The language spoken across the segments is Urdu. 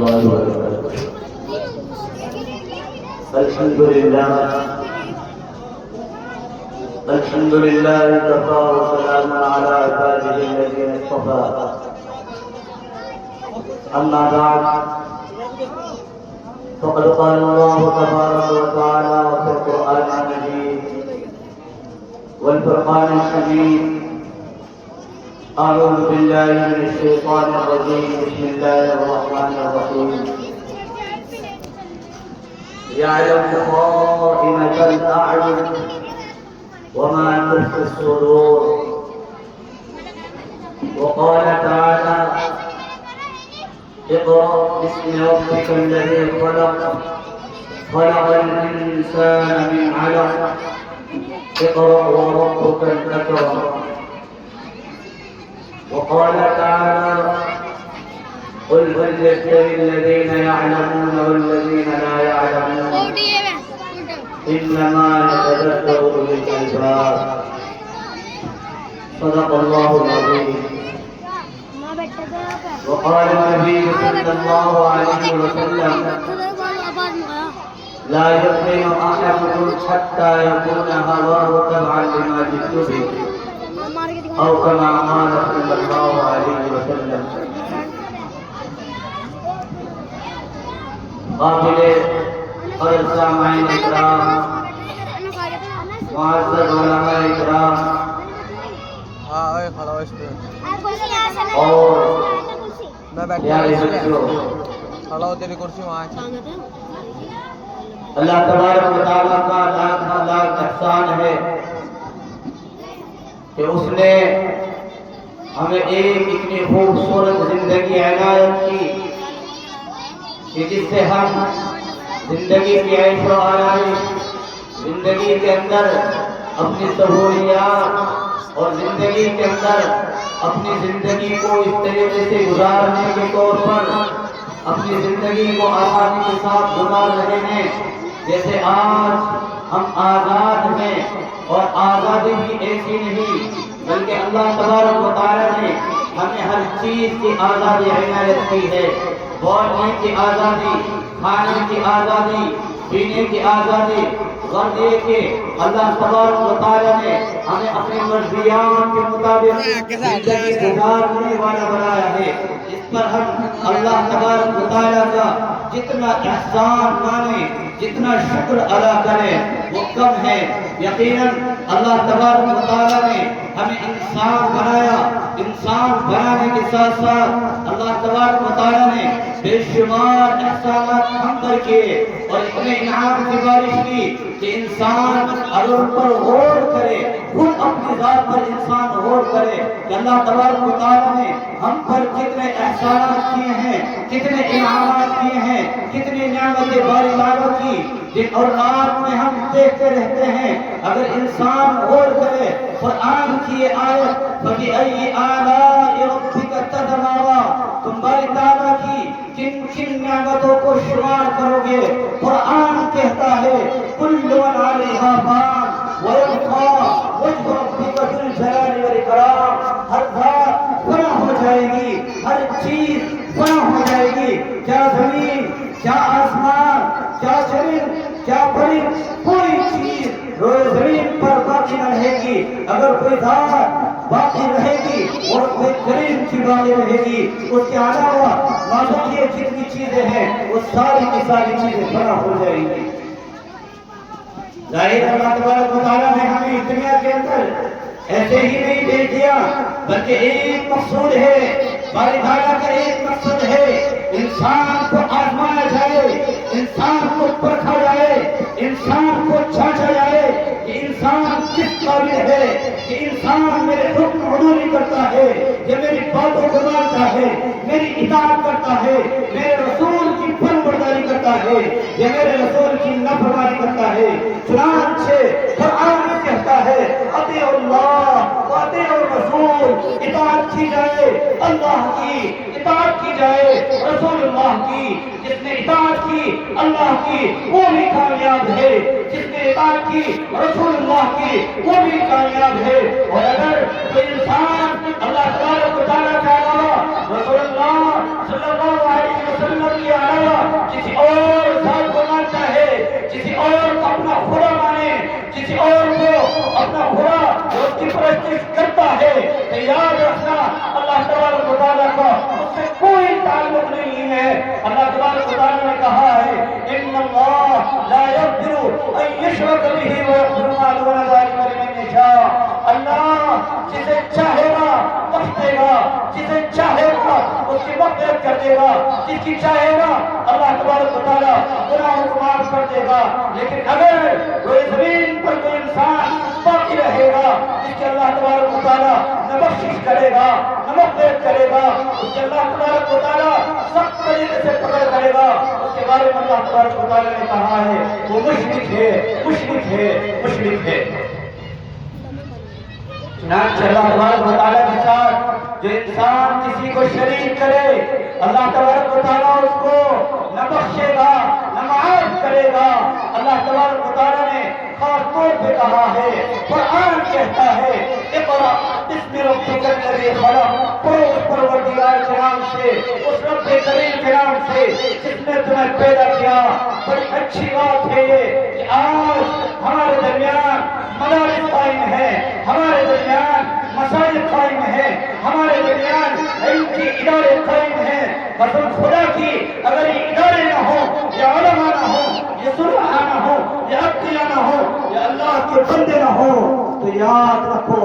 الحمد لله كفى وسلام على عباده الذين اصطفى. أما بعد فقد قال الله تبارك وتعالى في القرآن المجيد والفرقان الحميد: أعوذ بالله من الشيطان الرجيم. بسم الله الرحمن الرحيم. يعلم خائنة الأعين وما تخفي الصدور. وقال تعالى: اقرأ باسم ربك الذي خلق الإنسان من علق اقرأ وربك الأكرم. وقال تعالى: قل هل يستوي الذين يعلمون والذين لا يعلمون إنما يتذكر أولو الألباب. صدق الله العظيم. وقال النبي صلى الله عليه وسلم: لا يؤمن أحدكم حتى يكون هواه تبعا لما جئت به أو كما قال صلى الله عليه وسلم. قابل قدر سامعین اکرام، معزز علماء اکرام اور پیارے بچوں، اللہ تبارک و تعالیٰ کا لاکھ احسان ہے کہ اس نے ہمیں ایک اتنی خوبصورت زندگی عنایت کی کہ جس سے ہم زندگی کی عیش و آرائش، زندگی کے اندر اپنی سہولیات اور زندگی کے اندر اپنی زندگی کو اس طریقے سے گزارنے کے طور پر اپنی زندگی کو آسانی کے ساتھ گزار رہے ہیں جیسے آج ہم آزاد ہیں. اور آزادی بھی ایسی نہیں بلکہ اللہ تبارک و تعالیٰ نے ہمیں ہر چیز کی آزادی عنایت کی ہے. بولنے کی آزادی، کھانے کی آزادی، پینے کی آزادی، غرض یہ کہ اللہ تبارک و تعالیٰ نے ہمیں اپنے مرضیات کے مطابق زندگی گزارنے والا بنایا ہے. اس پر ہم اللہ تبارک و تعالیٰ کا جتنا احسان مانیں، جتنا شکر ادا کریں وہ کم ہے. یقیناً اللہ تبارک و تعالیٰ نے ہمیں انسان بنایا. انسان بنانے کے ساتھ ساتھ اللہ تبارک و تعالیٰ نے بے شمار احسانات ہم پر کیے اور اتنے انعام کی بارش کی کہ انسان اگر ان پر غور کرے، خود اپنی ذات پر انسان غور کرے کہ اللہ تبارک و تعالیٰ نے ہم پر کتنے احسانات کیے ہیں، کتنے انعامات کیے ہیں، کتنی نعمتیں باری لاگو کی. دن اور رات میں ہم دیکھتے رہتے ہیں. اگر انسان غور کرے قرآن کی یہ آیت فَبِأَيِّ آلَاءِ رَبِّكَ تَتَمَارَىٰ، تمہاری تعالیٰ کی کن کن نعمتوں کو شمار کرو گے. قرآن کہتا ہے كُلُّ مَنْ عَلَيْهَا فَانٍ وَيَبْقَىٰ وَجْهُ رَبِّكَ ذُو الْجَلَالِ وَالْإِكْرَامِ. ہر ذات فنا ہو جائے گی، ہر چیز فنا ہو جائے گی. کیا زمین، کیا آسمان، کیا زمین، کیا پرند، کوئی چیز روئے زمین پر باقی نہ رہے گی. اگر کوئی ذات باقی رہے گی اور کوئی کریم کی باقی رہے گی، اس کے علاوہ معلوم یہ جتنی چیزیں ہیں وہ ساری کی ساری چیزیں فنا ہو جائیں گی. ظاہر اللہ تبارک و تعالیٰ نے ہمیں دنیا کے اندر ایسے ہی نہیں بھیج دیا بلکہ ایک مقصود ہے. باری تعالیٰ کا ایک مقصد ہے انسان کو آزمایا جائے، انسان کو پرکھا جائے، انسان کو جانچا جائے کہ انسان کس قابل ہے، کہ انسان میرے حکم عبوری کرتا ہے، یہ میری باتوں کو مانتا ہے، میری اطاعت کرتا ہے، میرے رسول کی فرمانبرداری کرتا ہے، یہ میرے رسول کی نافرمانی کرتا ہے. چنانچہ قرآن کہتا ہے اطیعوا اللہ واطیعوا الرسول، اطاعت کی جائے اللہ کی، اطاعت کی جائے رسول اللہ کی. جس نے اطاعت کی اللہ کی وہ بھی کامیاب ہے، جس نے اطاعت کی رسول اللہ کی وہ بھی کامیاب ہے. اور اگر کوئی انسان اللہ تبارک و تعالیٰ کے علاوہ رسول اللہ صلی اللہ علیہ وسلم کی یاد رکھنا اللہ تبارک و تعالیٰ کا اس سے کوئی تعلق نہیں ہے. اللہ تبارک و تعالیٰ نے کہا ہے ان اللہ لا یغفر ان یشرک بہ ویغفر ما دون ذلک لمن یشاء. اللہ جسے چاہے گا بخش دے گا، جسے چاہے گا اس کی مغفرت کر دے گا، جس کی چاہے گا اللہ تبارک و تعالیٰ گناہوں کو معاف کر دے گا. لیکن اگر روئے زمین پر کوئی انسان باقی رہے گا جس کے اللہ تبارک و تعالیٰ نہ بخشش کرے گا نہ مغفرت کرے گا، اس کے اللہ تبارک و تعالیٰ سخت طریقے سے پکڑ کرے گا، اس کے بارے میں اللہ تبارک و تعالیٰ نے کہا ہے وہ مشرک ہے، مشرک ہے، مشرک ہے. چنانچہ اللہ تبارک و تعالیٰ کے ساتھ جو انسان کسی کو شریک کرے اللہ تبارک و تعالیٰ اس کو نہ بخشے گا نہ معاف کرے گا. اللہ تبارک و تعالیٰ نے خاص طور پہ کہا ہے، قرآن کہتا ہے اقرأ بسم ربک الذی خلق، پڑھو اس پروردگار کے نام سے، اس رب کریم کے نام سے جس نے تمہیں پیدا کیا. بڑی اچھی بات ہے یہ کہ آج ہمارے درمیان مدارس قائم ہے، ہمارے درمیان مساجد قائم ہے، ہمارے درمیان علم کے ادارے قائم ہیں. قسم خدا کی اگر یہ ادارے نہ ہوں، یہ علماء نہ ہوں، یہ صلحاء نہ ہوں، یہ اتقیاء نہ ہوں، یہ اللہ کے بندے نہ ہوں، تو یاد رکھو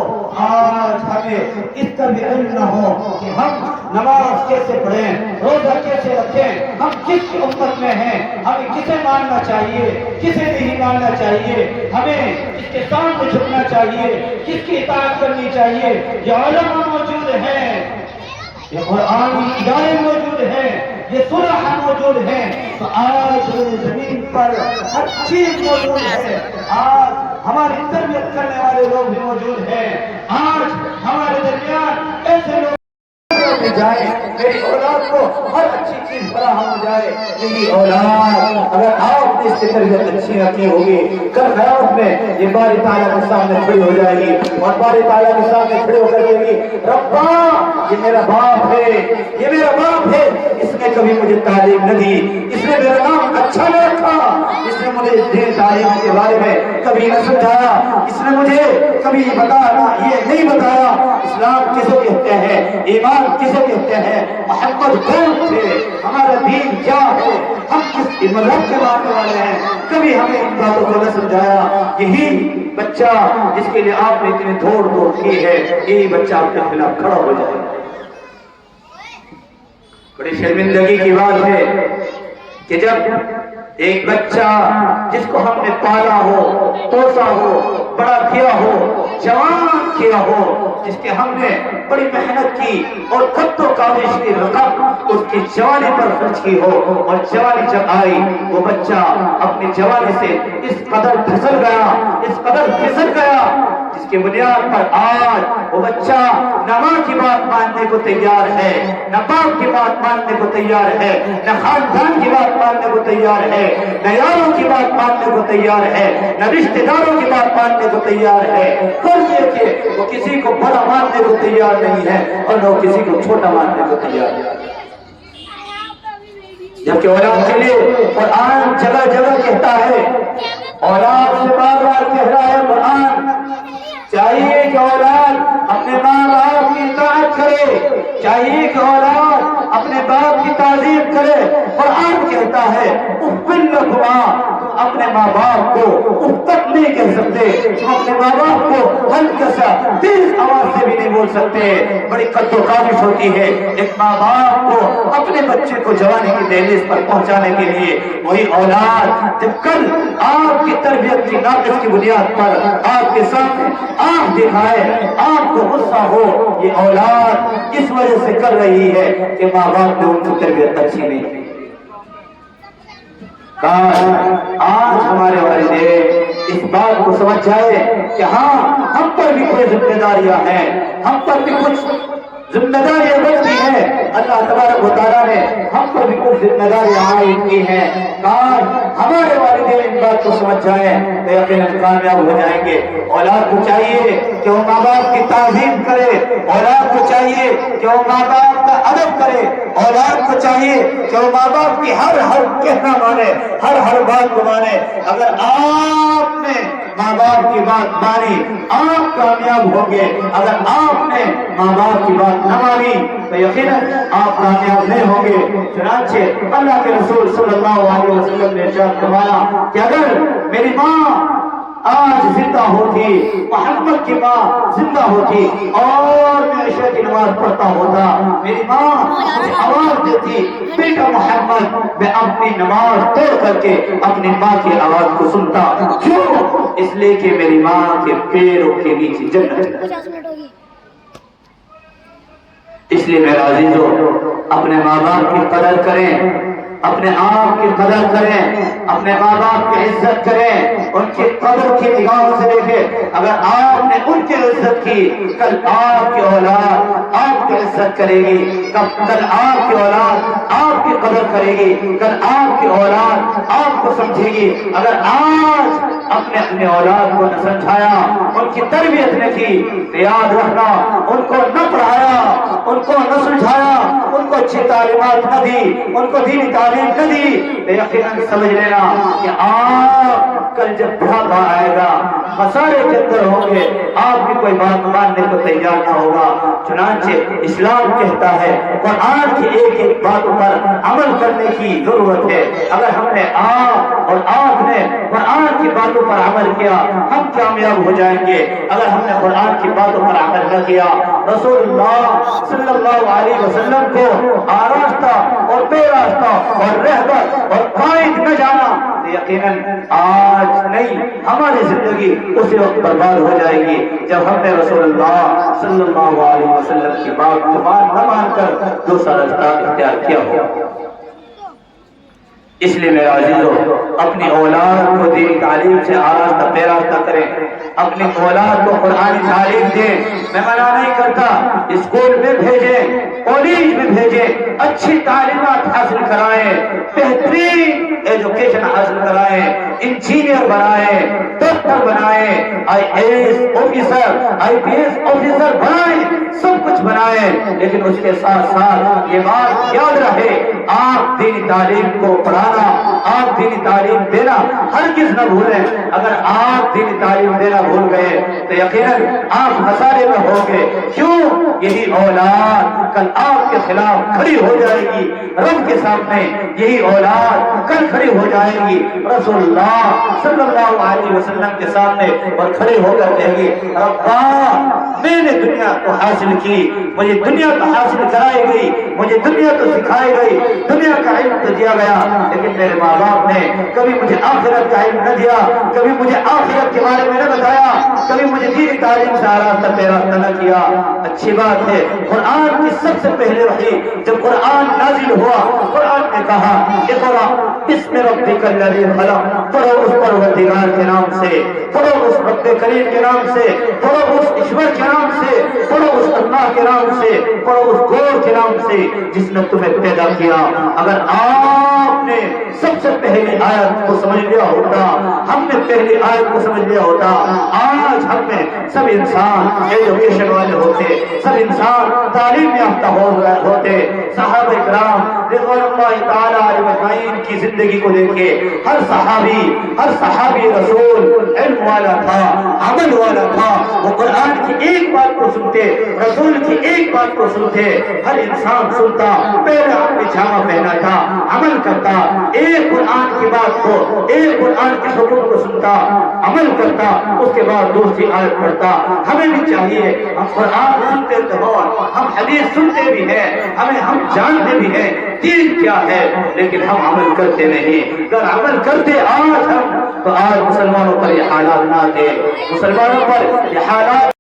آج ہمیں اس کا بھی علم نہ ہو کہ ہم نماز کیسے پڑھیں، روزہ کیسے رکھیں، ہم کس امت میں ہیں، ہمیں کسے ماننا چاہیے، کسے نہیں ماننا چاہیے، ہمیں کس کے سامنے جھکنا چاہیے، کس کی اطاعت کرنی چاہیے. یہ علماء موجود ہیں، یہ قرآنی ادارے موجود ہیں، یہ صلحاء موجود ہیں. تو آج زمین پر ہر چیز موجود ہے. آج ہماری تربیت کرنے والے لوگ بھی موجود ہیں. آج ہمارے درمیان ایسے لوگ جائے میری اولاد کو ہر اچھی چیز فراہم ہو جائے. میری اولاد اگر آپ نے اس کی تربیت اچھی رکھی ہوگی، کل قیامت میں یہ باری تعالیٰ کے سامنے کھڑی ہو جائے گی اور باری تعالیٰ کے سامنے کھڑی ہو کر کہے گی ربا یہ میرا باپ ہے، یہ میرا باپ ہے، اس نے کبھی مجھے تعلیم نہ دی، اس نے میرا نام اچھا نہ رکھا، اس نے مجھے دین تعلیم کے بارے میں کبھی نہ سمجھایا، اس نے مجھے کبھی بتایا یہ نہیں بتایا اسلام کسے کہتے ہیں، ایمان کسے کہتے ہیں، محمد کون تھے، ہمارا دین کیا ہے، ہم کس مذہب کے ماننے والے ہیں، کبھی ہمیں ان باتوں کو نہ سمجھایا. یہی بچہ جس کے لیے آپ نے اتنی دوڑ دوڑ کی ہے، یہی بچہ آپ کے خلاف کھڑا ہو جائے. بڑی شرمندگی کی بات ہے کہ جب ایک بچہ جس کو ہم نے پالا ہو، پوسا ہو، بڑا کیا ہو، جوان کیا ہو، جس کے ہم نے بڑی محنت کی اور کد و کاوش کی رقم اس کی جوانی پر خرچ کی ہو، اور جوانی جب آئی وہ بچہ اپنی جوانی سے اس قدر پھسل گیا، اس قدر پھسل گیا جس کی بنیاد پر آج وہ بچہ نہ ماں کی بات ماننے کو تیار ہے، نہ باپ کی بات ماننے کو تیار ہے، نہ خاندان کی بات ماننے کو تیار ہے، نہ یاروں کی بات ماننے کو تیار ہے، نہ رشتہ داروں کی بات ماننے کو تیار ہے. فرض یہ کہ وہ کسی کو بڑا ماننے کو تیار نہیں ہے اور نہ کسی کو چھوٹا ماننے کو تیار ہے. جبکہ اولاد کے لیے قرآن جگہ جگہ کہتا ہے، اولاد سے بار بار کہہ رہا ہے قرآن، چاہیے کہ اولاد اپنے ماں باپ کی اطاعت کرے، چاہیے کہ اولاد اپنے باپ کی تعظیم کرے. قرآن کہتا ہے اف لکما، تم اپنے ماں باپ کو اف تک نہیں کہہ سکتے، تم اپنے ماں باپ کو ہلکا سا تیز آواز سے بھی نہیں بول سکتے. بڑی قد و کاوش ہوتی ہے ایک ماں باپ کو اپنے بچے کو جوانی کی دہلیز پر پہنچانے کے لیے. وہی اولاد جب کل آپ کی تربیت کی ناقص کی بنیاد پر آپ کے سامنے آنکھ دکھائے، آپ کو غصہ ہو، یہ اولاد اس وجہ سے کر رہی ہے کہ ماں باپ نے ان کی تربیت اچھی نہیں کی. آج ہمارے والدین اس بات کو سمجھ جائے کہ ہاں ہم پر بھی کوئی ذمہ داریاں ہیں، ہم پر بھی کچھ ذمہ داریاں بنتی ہیں. اللہ تبارک و تعالیٰ نے ہم پر بھی کچھ ذمہ داریاں عائد کی ہیں. کاش ہمارے والدین بات کو سمجھ جائیں تو یقیناً کامیاب ہو جائیں گے۔ اولاد کو چاہیے کہ وہ ماں باپ کی تعظیم کرے، اولاد کو چاہیے کہ وہ ماں باپ کا ادب کرے، اولاد کو چاہیے کہ وہ ماں باپ کی ہر کہنا مانے، ہر بات کو مانے۔ اگر آپ نے ماں باپ کی بات مانی آپ کامیاب ہوں گے، اگر آپ نے ماں باپ کی بات نہ مانی تو یقیناً آپ کامیاب نہیں ہوں گے۔ چنانچہ اللہ کے رسول صلی اللہ علیہ وسلم نے ارشاد فرمایا کہ اگر میری ماں آج زندہ ہوتی، محمد کی ماں زندہ ہوتی اور میں عشاء کی نماز پڑھتا ہوتا، میری ماں مجھے آواز دیتی بیٹا محمد، میں اپنی نماز توڑ کر کے اپنی ماں کی آواز کو سنتا۔ کیوں؟ اس لیے کہ میری ماں کے پیروں کے نیچے جنت ہے۔ اس لیے میرے عزیزو اپنے ماں باپ کی قدر کریں، اپنے آپ کی قدر کریں، اپنے ماں باپ کی عزت کریں، ان کی قدر کی نگاہوں سے دیکھیں۔ اگر آپ نے ان کی عزت کی، کل آپ کی اولاد آپ کی عزت کرے گی، کل آپ کی اولاد آپ کی قدر کرے گی، کل آپ کی اولاد آپ کو سمجھے گی۔ اگر آج اپنے اولاد کو نہ سمجھایا، ان کی تربیت نہ کی تو یاد رکھنا ان کو نہ پڑھایا، ان کو نہ سمجھایا، ان کو اچھی تعلیمات نہ دی، ان کو دینی تعلیم نہ دی تو یقیناً سمجھ لینا کہ آپ کل جب بڑھاپا آئے گا مسائل کے اندر ہوں گے، آپ بھی کوئی بات ماننے کو تیار نہ ہوگا۔ چنانچہ اسلام کہتا ہے قرآن کی ایک باتوں پر عمل کرنے کی ضرورت ہے۔ اگر ہم نے آپ اور آپ نے قرآن کی باتوں پر عمل کیا ہم کامیاب ہو جائیں گے۔ اگر ہم نے قرآن کی باتوں پر عمل نہ کیا، رسول اللہ صلی اللہ علیہ وسلم کو آراستہ اور بے راستہ اور رہبر اور قائد نہ جانا تو یقیناً آج نہیں ہماری زندگی اسی وقت برباد ہو جائے گی جب ہم نے رسول اللہ صلی اللہ علیہ وسلم کی بات کو نہ مان کر دوسرا راستہ اختیار کیا ہو۔ اس لیے میرے عزیزو اپنی اولاد کو دینی تعلیم سے آراستہ پیراستہ کریں، اپنی اولاد کو قرآنی تعلیم دیں۔ میں منع نہیں کرتا، اسکول میں بھیجیں، کالج میں بھیجیں، اچھی تعلیمات حاصل کرائیں، بہترین ایجوکیشن حاصل کرائیں، انجینئر بنائیں، ڈاکٹر بنائیں، IAS آفیسر، IPS آفیسر بنائیں، سب کچھ بنائیں، لیکن اس کے ساتھ ساتھ یہ بات یاد رہے آپ دینی تعلیم کو پڑھانا، آپ دینی تعلیم دینا ہرگز نہ بھولیں۔ اگر آپ دینی تعلیم دینا بھول گئے تو یقیناً آپ خسارے میں ہوں گے۔ کیوں؟ یہی اولاد کل آپ کے خلاف کھڑی ہو جائے گی، رب کے سامنے یہی اولاد کل کھڑی ہو جائے گی رسول اللہ صلی اللہ علیہ وسلم کے سامنے اور کھڑے ہو کر کہے گی ربا میں نے دنیا کو حاصل کی، مجھے دنیا کو حاصل کرائی گئی، مجھے دنیا کو سکھائی گئی، دنیا کا علم تو دیا گیا، لیکن میرے ماں باپ نے کبھی مجھے آخرت کا علم نہ دیا، کبھی مجھے آخرت کے بارے میں نہ بتایا، کبھی مجھے دینی تعلیم سے آراستہ پیراستہ نہ کیا۔ اچھی بات ہے، قرآن کی سب سے پہلے وحی جب قرآن نازل ہوا قرآن نے کہا اقرا بسم ربک الذی خلق، پڑھو اس پروردگار کے نام سے، پڑھو اس رب کریم کے نام سے، پڑھو اس ایشور کے نام سے، پڑھو اس اللہ کے نام سے، پڑھو اس گور کے نام سے جس نے تمہیں پیدا کیا۔ اگر آپ نے سب سے پہلی آیت کو سمجھ لیا ہوتا، ہم نے پہلی آیت کو سمجھ لیا ہوتا، آج ہم میں سب انسان ایجوکیشن والے ہوتے، سب انسان تعلیم یافتہ ہوتے۔ صحابہ کرام رضوان اللہ تعالی علیہ اجمعین کی زندگی کو دیکھے، ہر صحابی رسول علم والا تھا، عمل والا تھا، وہ قرآن کی ایک بات کو سنتے، رسول کی ایک بات کو سنتے، ہر انسان سنتا، پہلے اپنی جامہ پہنا تھا، عمل کرتا، ایک قرآن کی بات کو، ایک قرآن کے حکم کو سنتا، عمل کرتا، اس کے بعد دوسری آیت پڑھتا۔ ہمیں بھی چاہیے ہم قرآن سنتے تو ہو، ہم حدیث سنتے بھی ہیں، ہم جانتے بھی ہیں دین کیا ہے، لیکن ہم عمل کرتے نہیں۔ اگر عمل کرتے آج ہم تو آج مسلمانوں پر یہ حالات نہ آتے، مسلمانوں پر یہ حالات